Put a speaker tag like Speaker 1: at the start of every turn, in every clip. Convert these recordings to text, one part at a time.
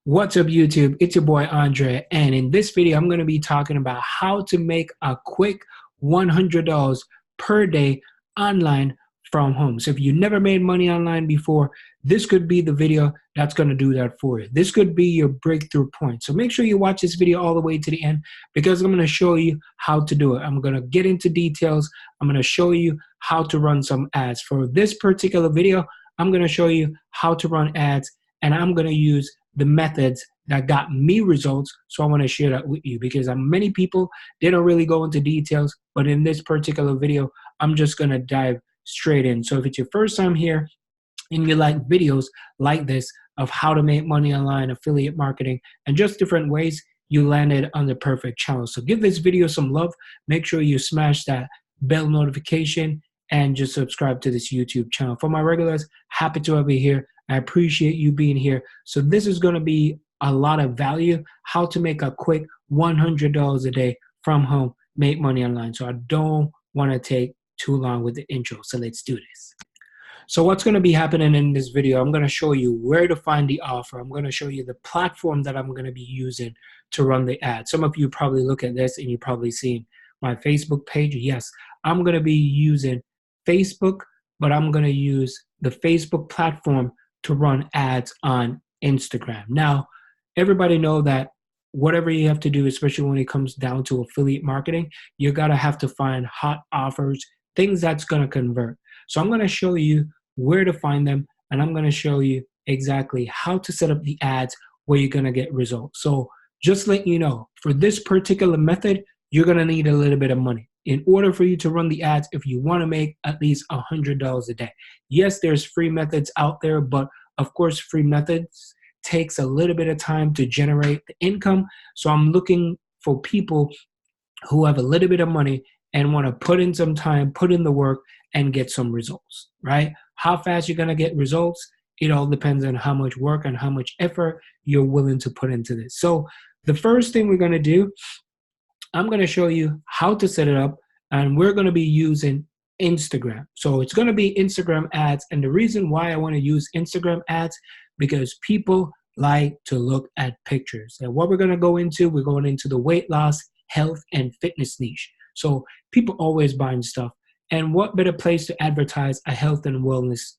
Speaker 1: What's up, YouTube? It's your boy Andre, and in this video, I'm going to be talking about how to make a quick $100 per day online from home. So if you never made money online before, this could be the video that's going to do that for you. This could be your breakthrough point. So make sure you watch this video all the way to the end because I'm going to show you how to do it. I'm going to get into details. I'm going to show you how to run some ads. For this particular video, I'm going to show you how to run ads, and I'm going to use the methods that got me results. So I want to share that with you because many people, they don't really go into details, but in this particular video, I'm just going to dive straight in. So if it's your first time here and you like videos like this of how to make money online, affiliate marketing, and just different ways, you landed on the perfect channel. So give this video some love. Make sure you smash that bell notification and just subscribe to this YouTube channel. For my regulars, happy to have you here. I appreciate you being here. So this is going to be a lot of value, how to make a quick $100 a day from home, make money online. So I don't want to take too long with the intro. So let's do this. So what's going to be happening in this video, I'm going to show you where to find the offer. I'm going to show you the platform that I'm going to be using to run the ad. Some of you probably look at this and you've probably seen my Facebook page. Yes, I'm going to be using Facebook, but I'm going to use the Facebook platform to run ads on Instagram. Now, everybody know that whatever you have to do, especially when it comes down to affiliate marketing, you gotta have to find hot offers, things that's gonna convert. So I'm gonna show you where to find them, and I'm gonna show you exactly how to set up the ads where you're gonna get results. So just let you know, for this particular method, you're gonna need a little bit of money in order for you to run the ads if you wanna make at least $100 a day. Yes, there's free methods out there, but of course, free methods takes a little bit of time to generate the income. So I'm looking for people who have a little bit of money and want to put in some time, put in the work, and get some results, right? How fast you're going to get results, it all depends on how much work and how much effort you're willing to put into this. So the first thing we're going to do, I'm going to show you how to set it up, and we're going to be using Instagram. So it's going to be Instagram ads. And the reason why I want to use Instagram ads, because people like to look at pictures. And what we're going to go into, we're going into the weight loss, health, and fitness niche. So people always buying stuff. And what better place to advertise a health and wellness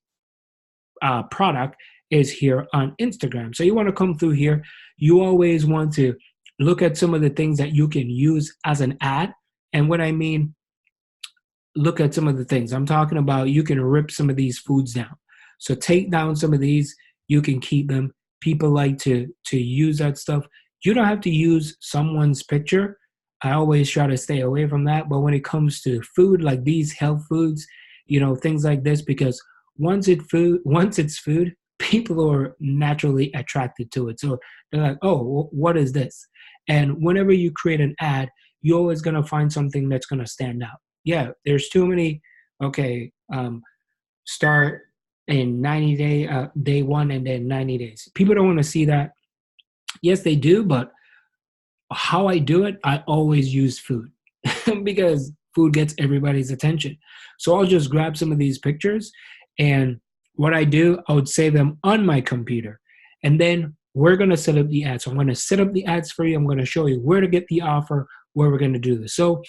Speaker 1: product is here on Instagram. So you want to come through here. You always want to look at some of the things that you can use as an ad. And what I mean, look at some of the things I'm talking about, you can rip some of these foods down. So take down some of these, you can keep them. People like to use that stuff. You don't have to use someone's picture. I always try to stay away from that. But when it comes to food, like these health foods, you know, things like this, because once it's food, people are naturally attracted to it. So they're like, oh, what is this? And whenever you create an ad, you're always going to find something that's going to stand out. Yeah, there's too many, start in 90 day one and then 90 days. People don't want to see that. Yes, they do, but how I do it, I always use food because food gets everybody's attention. So I'll just grab some of these pictures, and what I do, I would save them on my computer. And then we're going to set up the ads. So I'm going to set up the ads for you. I'm going to show you where to get the offer, where we're going to do this. So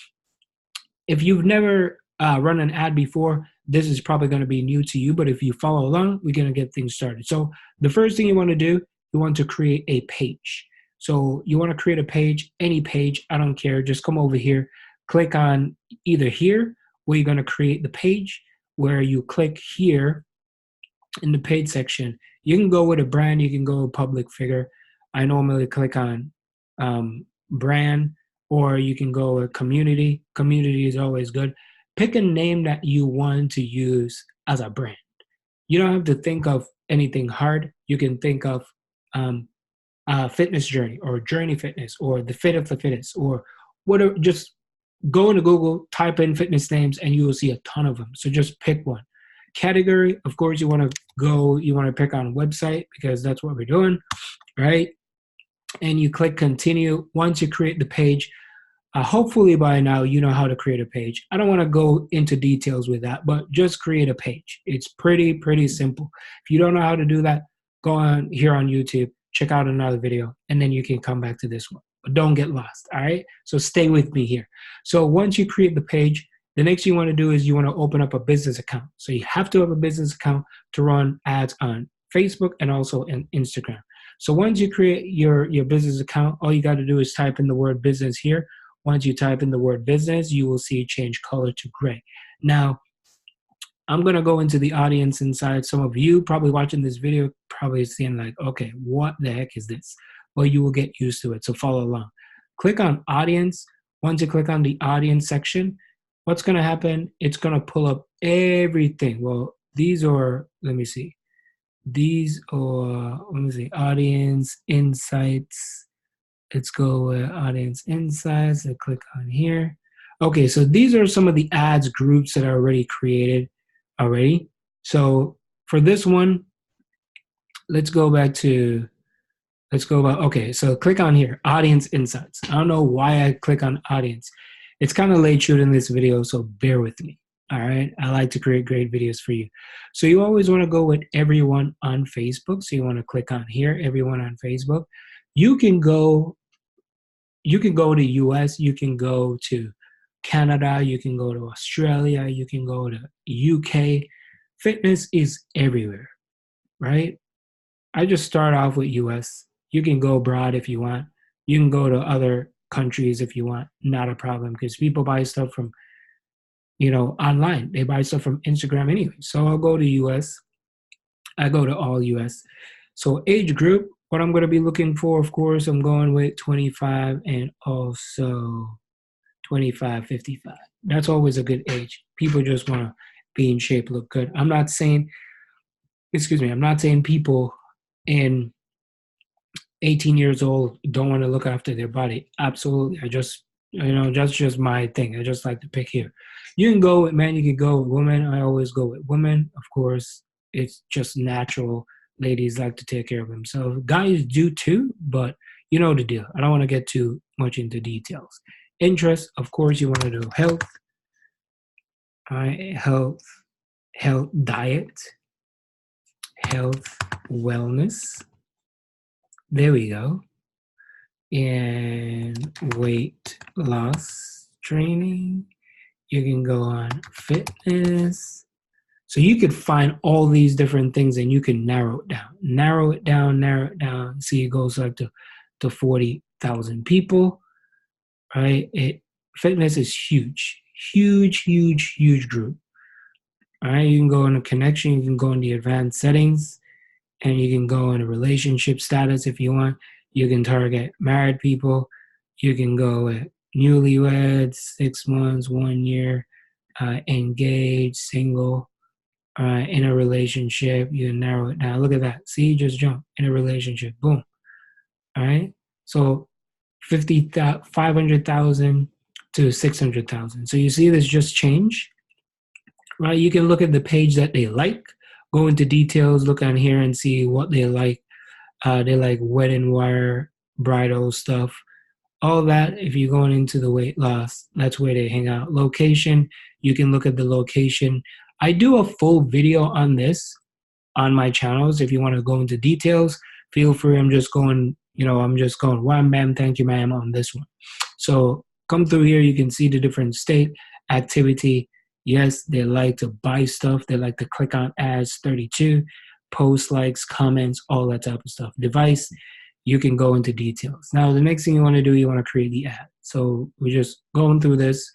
Speaker 1: if you've never run an ad before, this is probably going to be new to you, but if you follow along, we're going to get things started. So the first thing you want to do, you want to create a page. So you want to create a page, any page, I don't care. Just come over here, click on either here, where you're going to create the page, where you click here in the page section. You can go with a brand, you can go with a public figure. I normally click on brand, or you can go with community. Community is always good. Pick a name that you want to use as a brand. You don't have to think of anything hard. You can think of fitness journey, or journey fitness, or the fit of the fittest, or whatever. Just go into Google, type in fitness names, and you will see a ton of them. So just pick one. Category, of course, you want to pick on website because that's what we're doing, right? And you click continue. Once you create the page, hopefully by now you know how to create a page. I don't want to go into details with that, but just create a page. It's pretty simple. If you don't know how to do that, go on here on YouTube, check out another video, and then you can come back to this one. But don't get lost, all right? So stay with me here. So once you create the page, the next thing you want to do is you want to open up a business account. So you have to have a business account to run ads on Facebook and also in Instagram. So once you create your business account, all you got to do is type in the word business here. Once you type in the word business, you will see it change color to gray. Now, I'm going to go into the audience inside. Some of you probably watching this video probably seeing like, okay, what the heck is this? Well, you will get used to it. So follow along. Click on audience. Once you click on the audience section, what's going to happen? It's going to pull up everything. Well, these are, let me see. These are, let me see, audience insights. Let's go with audience insights. I click on here. Okay, so these are some of the ads groups that are already created already. So for this one, let's go back, okay, so click on here, audience insights. I don't know why I click on audience. It's kind of late shooting this video, so bear with me. All right, I like to create great videos for you. So you always want to go with everyone on Facebook. So you want to click on here, everyone on Facebook. You can go to US, you can go to Canada, you can go to Australia, you can go to UK. Fitness is everywhere, right? I just start off with US. You can go abroad if you want. You can go to other countries if you want. Not a problem, because people buy stuff from, online. They buy stuff from Instagram anyway. So I'll go to US. I go to all US. So age group, what I'm going to be looking for, of course, I'm going with 25 and also 25, 55. That's always a good age. People just want to be in shape, look good. I'm not saying people in 18 years old don't want to look after their body. Absolutely. That's just my thing. I just like to pick here. You can go with men, you can go with women. I always go with women. Of course, it's just natural. Ladies like to take care of themselves. Guys do too, but you know the deal. I don't want to get too much into details. Interest, of course, you want to do health. All right, health, diet, health, wellness. There we go. And weight loss training. You can go on fitness. So you could find all these different things and you can narrow it down. See, it goes like to 40,000 people, right? Fitness is huge group. All right, you can go in a connection, you can go in the advanced settings, and you can go in a relationship status if you want. You can target married people. You can go with newlyweds, 6 months, 1 year, engaged, single, in a relationship. You can narrow it down. Look at that. See, just jump in a relationship. Boom. All right. So 500,000 to 600,000. So you see this just change, right? You can look at the page that they like, go into details, look on here and see what they like. They like wedding wire, bridal stuff, all that. If you're going into the weight loss, that's where they hang out. Location, you can look at the location. I do a full video on this on my channels. If you want to go into details, feel free. I'm just going wham, bam, thank you, ma'am, on this one. So come through here, you can see the different state, activity. Yes, they like to buy stuff. They like to click on ads, 32, post, likes, comments, all that type of stuff. Device, you can go into details. Now, the next thing you want to do, you want to create the ad. So we're just going through this.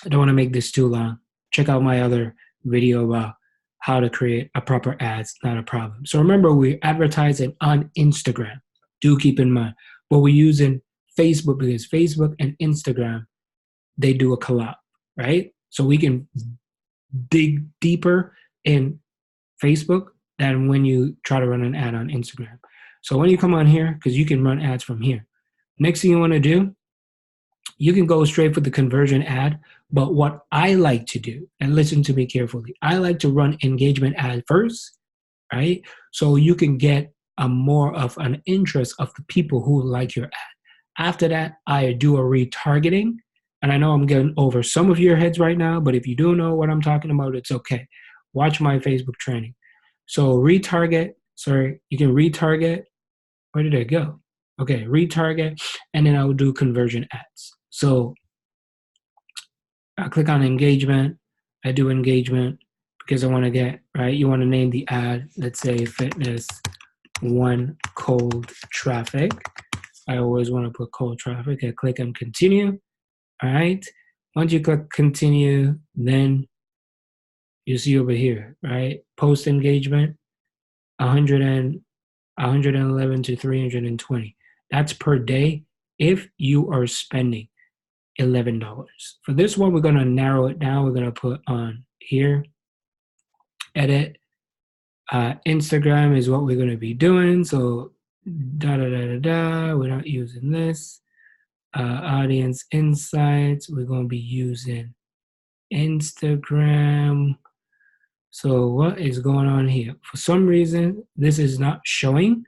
Speaker 1: I don't want to make this too long. Check out my other video about how to create a proper ads, not a problem. So remember, we're advertising on Instagram. Do keep in mind. But we're using Facebook because Facebook and Instagram, they do a collab, right? So we can dig deeper in Facebook than when you try to run an ad on Instagram. So when you come on here, because you can run ads from here. Next thing you want to do, you can go straight for the conversion ad. But what I like to do, and listen to me carefully, I like to run engagement ad first, right? So you can get a more of an interest of the people who like your ad. After that, I do a retargeting. And I know I'm getting over some of your heads right now, but if you do know what I'm talking about, it's okay. Watch my Facebook training. So you can retarget Where did it go? Okay, retarget, and then I will do conversion ads. So I click on engagement. I do engagement because I want to get, right, you want to name the ad, let's say fitness one cold traffic. I always want to put cold traffic. I click on continue. All right. Once you click continue, then you see over here, right? Post engagement, 100 and 111 to 320. That's per day if you are spending $11. For this one, we're going to narrow it down. We're going to put on here, edit. Instagram is what we're going to be doing. So we're not using this. Audience insights, we're going to be using Instagram. So what is going on here? For some reason, this is not showing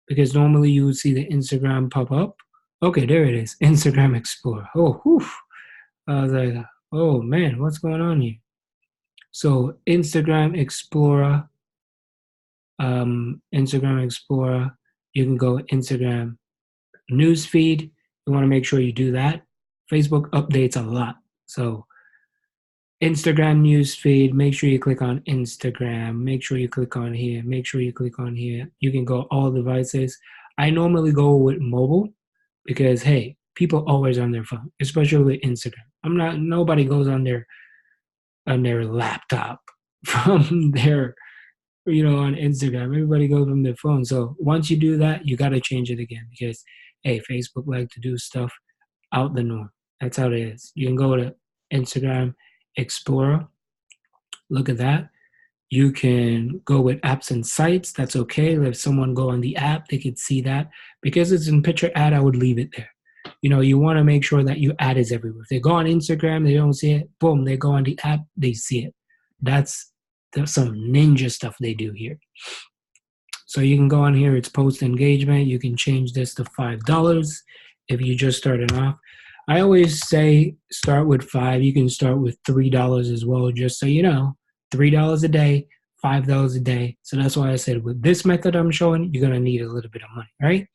Speaker 1: because normally you would see the Instagram pop up. Okay, there it is, Instagram Explorer. Oh, whew. I was like, oh man, what's going on here? So Instagram Explorer, you can go Instagram newsfeed. You want to make sure you do that. Facebook updates a lot. So Instagram newsfeed, make sure you click on Instagram. Make sure you click on here. Make sure you click on here. You can go all devices. I normally go with mobile because, hey, people always on their phone, especially with Instagram. Nobody goes on their laptop from their, on Instagram. Everybody goes from their phone. So once you do that, you got to change it again because, hey, Facebook like to do stuff out the norm. That's how it is. You can go to Instagram Explorer. Look at that. You can go with apps and sites. That's okay. If someone go on the app, they could see that. Because it's in picture ad, I would leave it there. You want to make sure that your ad is everywhere. If they go on Instagram, they don't see it. Boom, they go on the app, they see it. That's some ninja stuff they do here. So you can go on here. It's post engagement. You can change this to $5 if you just started off. I always say start with $5. You can start with $3 as well, just so you know. $3 a day, $5 a day. So that's why I said with this method I'm showing, you're going to need a little bit of money, right?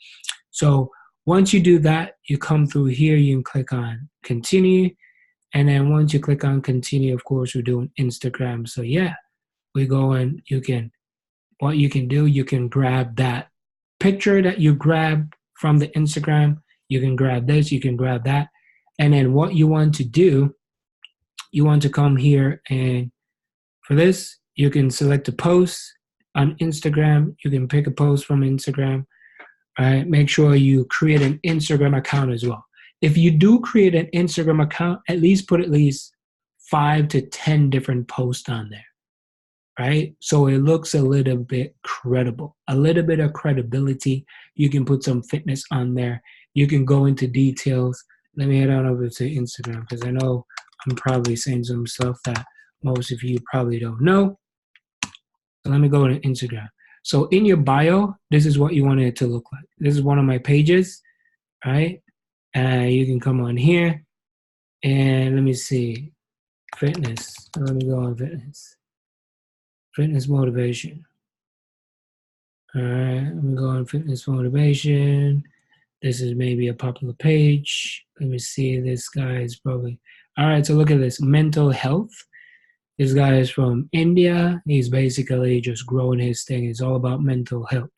Speaker 1: So once you do that, you come through here, you can click on continue. And then once you click on continue, of course, we're doing Instagram. So yeah, we go and what you can do, you can grab that picture that you grab from the Instagram. You can grab this, you can grab that. And then what you want to do, you want to come here, and for this, you can select a post on Instagram. You can pick a post from Instagram. All right, make sure you create an Instagram account as well. If you do create an Instagram account, at least put at least 5 to 10 different posts on there, right? So it looks a little bit credible, a little bit of credibility. You can put some fitness on there. You can go into details. Let me head on over to Instagram because I know I'm probably saying some stuff that most of you probably don't know. So let me go to Instagram. So in your bio, this is what you want it to look like. This is one of my pages, right? You can come on here and let me see, fitness. Let me go on fitness. Fitness motivation. All right, let me go on fitness motivation. This is maybe a popular page. Let me see, this guy is probably, all right, so look at this, mental health. This guy is from India. He's basically just growing his thing. It's all about mental health.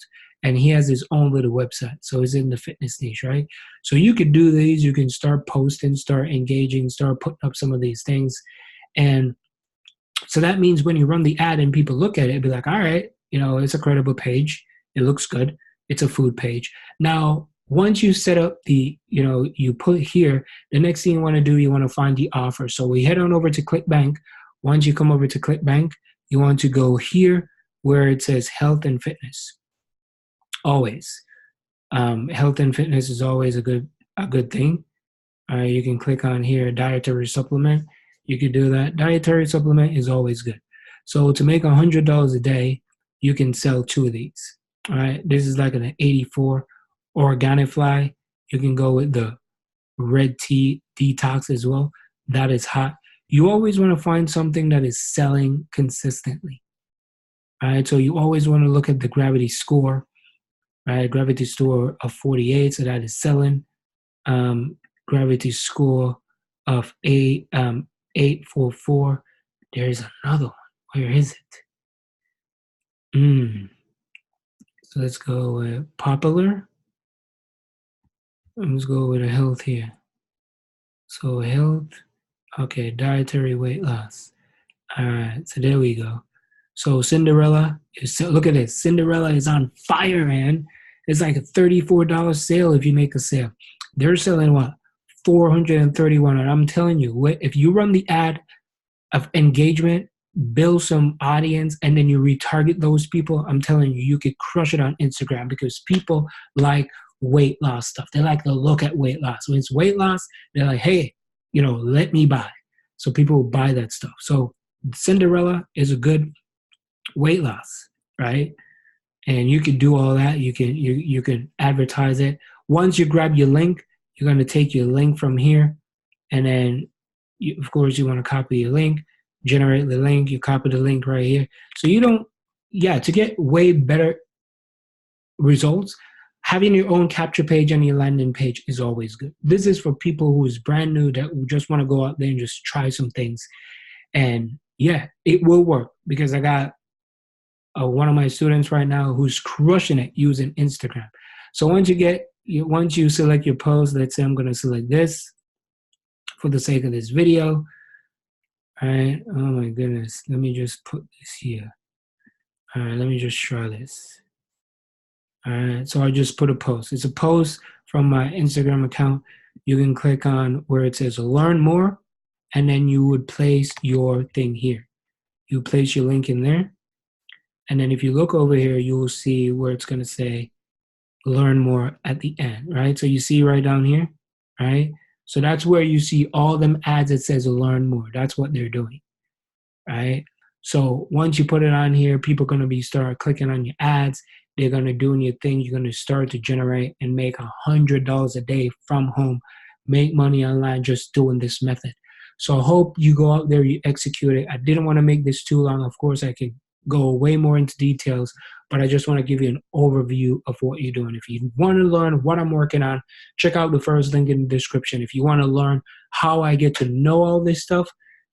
Speaker 1: And he has his own little website. So he's in the fitness niche, right? So you could do these. You can start posting, start engaging, start putting up some of these things. And so that means when you run the ad and people look at it, be like, all right, it's a credible page. It looks good. It's a food page. Now, once you set up you put here, the next thing you want to do, you want to find the offer. So we head on over to ClickBank. Once you come over to ClickBank, you want to go here where it says health and fitness. Always. Health and fitness is always a good thing. You can click on here, dietary supplement. You could do that. Dietary supplement is always good. So to make $100 a day, you can sell 2 of these. All right. This is like an 84 organic fly. You can go with the red tea detox as well. That is hot. You always want to find something that is selling consistently. All right. So you always want to look at the gravity score. right? Gravity score of 48, so that is selling. Gravity score of 844. There is another one. Where is it? So let's go with popular. Let's go with a health here. So health, okay, dietary weight loss. All right, so there we go. So Cinderella, look at this. Cinderella is on fire, man. It's like a $34 sale if you make a sale. They're selling what? 431. And I'm telling you, if you run the ad of engagement, build some audience, and then you retarget those people, I'm telling you, you could crush it on Instagram because people like weight loss stuff. They like to look at weight loss. When it's weight loss, they're like, hey, let me buy. So people will buy that stuff. So Cinderella is a good weight loss, right? And you can do all that. You can advertise it. Once you grab your link, you're going to take your link from here, and then of course you want to copy your link, generate the link, you copy the link right here. So you don't, to get way better results, having your own capture page and your landing page is always good. This is for people who is brand new that just want to go out there and just try some things. And yeah, it will work because I got one of my students right now who's crushing it using Instagram. So once you select your post, let's say I'm going to select this for the sake of this video. All right. Oh my goodness. Let me just put this here. All right. Let me just try this. All right. So I just put a post. It's a post from my Instagram account. You can click on where it says learn more, and then you would place your thing here. You place your link in there. And then if you look over here, you will see where it's going to say learn more at the end, right? So you see right down here, right? So that's where you see all them ads that says learn more. That's what they're doing, right? So once you put it on here, people are going to start clicking on your ads. They're going to do your thing. You're going to start to generate and make $100 a day from home, make money online just doing this method. So I hope you go out there, you execute it. I didn't want to make this too long. Of course, I could go way more into details, but I just want to give you an overview of what you're doing. If you want to learn what I'm working on, check out the first link in the description. If you want to learn how I get to know all this stuff,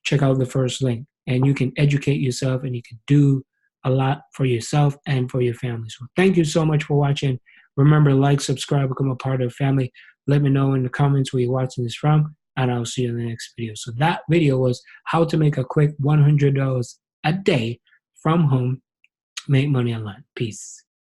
Speaker 1: check out the first link. And you can educate yourself and you can do a lot for yourself and for your family. So thank you so much for watching. Remember, like, subscribe, become a part of the family. Let me know in the comments where you're watching this from, and I'll see you in the next video. So that video was how to make a quick $100 a day from home, make money online. Peace.